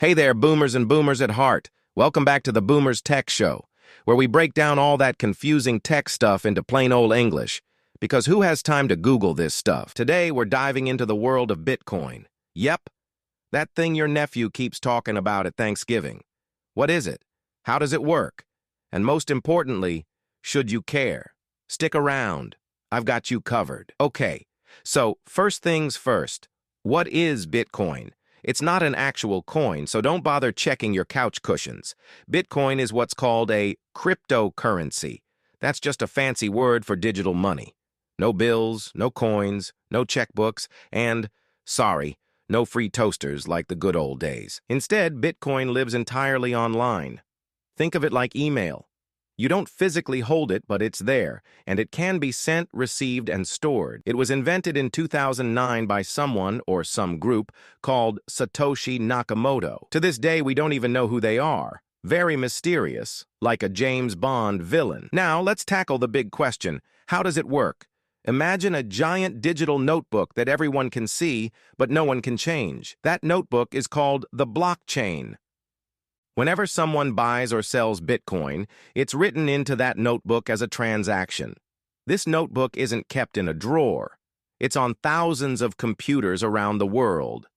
Hey there, boomers and boomers at heart. Welcome back to the Boomers Tech Show, where we break down all that confusing tech stuff into plain old English. Because who has time to Google this stuff? Today, we're diving into the world of Bitcoin. Yep, that thing your nephew keeps talking about at Thanksgiving. What is it? How does it work? And most importantly, should you care? Stick around. I've got you covered. Okay, so first things first. What is Bitcoin? It's not an actual coin, so don't bother checking your couch cushions. Bitcoin is what's called a cryptocurrency. That's just a fancy word for digital money. No bills, no coins, no checkbooks, and, sorry, no free toasters like the good old days. Instead, Bitcoin lives entirely online. Think of it like email. You don't physically hold it, but it's there, and it can be sent, received, and stored. It was invented in 2009 by someone, or some group, called Satoshi Nakamoto. To this day, we don't even know who they are. Very mysterious, like a James Bond villain. Now, let's tackle the big question. How does it work? Imagine a giant digital notebook that everyone can see, but no one can change. That notebook is called the blockchain. Whenever someone buys or sells Bitcoin, it's written into that notebook as a transaction. This notebook isn't kept in a drawer. It's on thousands of computers around the world.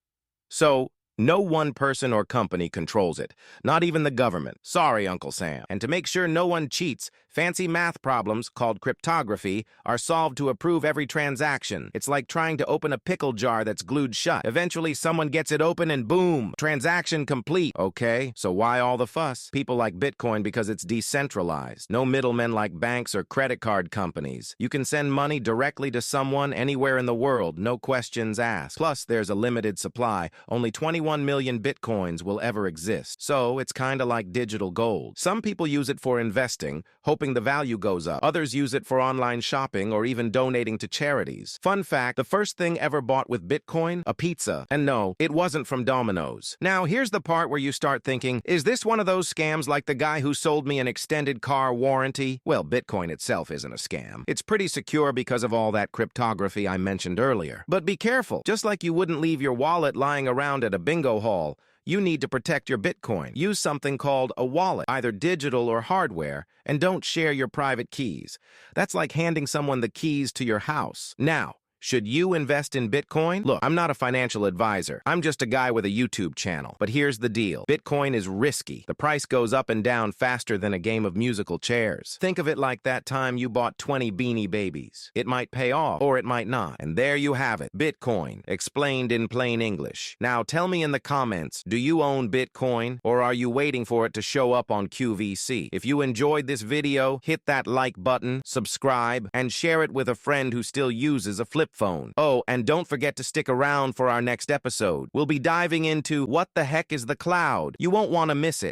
So, no one person or company controls it, not even the government. Sorry, Uncle Sam. And to make sure no one cheats, fancy math problems, called cryptography, are solved to approve every transaction. It's like trying to open a pickle jar that's glued shut. Eventually, someone gets it open and boom, transaction complete. Okay, so why all the fuss? People like Bitcoin because it's decentralized. No middlemen like banks or credit card companies. You can send money directly to someone anywhere in the world, no questions asked. Plus, there's a limited supply. Only 21 million Bitcoins will ever exist. So, it's kinda like digital gold. Some people use it for investing, hoping the value goes up. Others use it for online shopping or even donating to charities. Fun fact, the first thing ever bought with Bitcoin? A pizza. And no, it wasn't from Domino's. Now, here's the part where you start thinking, is this one of those scams like the guy who sold me an extended car warranty? Well, Bitcoin itself isn't a scam. It's pretty secure because of all that cryptography I mentioned earlier. But be careful. Just like you wouldn't leave your wallet lying around at a bingo hall, you need to protect your Bitcoin. Use something called a wallet, either digital or hardware, and don't share your private keys. That's like handing someone the keys to your house. Now, should you invest in Bitcoin? Look, I'm not a financial advisor. I'm just a guy with a YouTube channel. But here's the deal. Bitcoin is risky. The price goes up and down faster than a game of musical chairs. Think of it like that time you bought 20 Beanie Babies. It might pay off, or it might not. And there you have it. Bitcoin, explained in plain English. Now tell me in the comments, do you own Bitcoin, or are you waiting for it to show up on QVC? If you enjoyed this video, hit that like button, subscribe, and share it with a friend who still uses a flip phone. Oh, and don't forget to stick around for our next episode. We'll be diving into what the heck is the cloud. You won't want to miss it.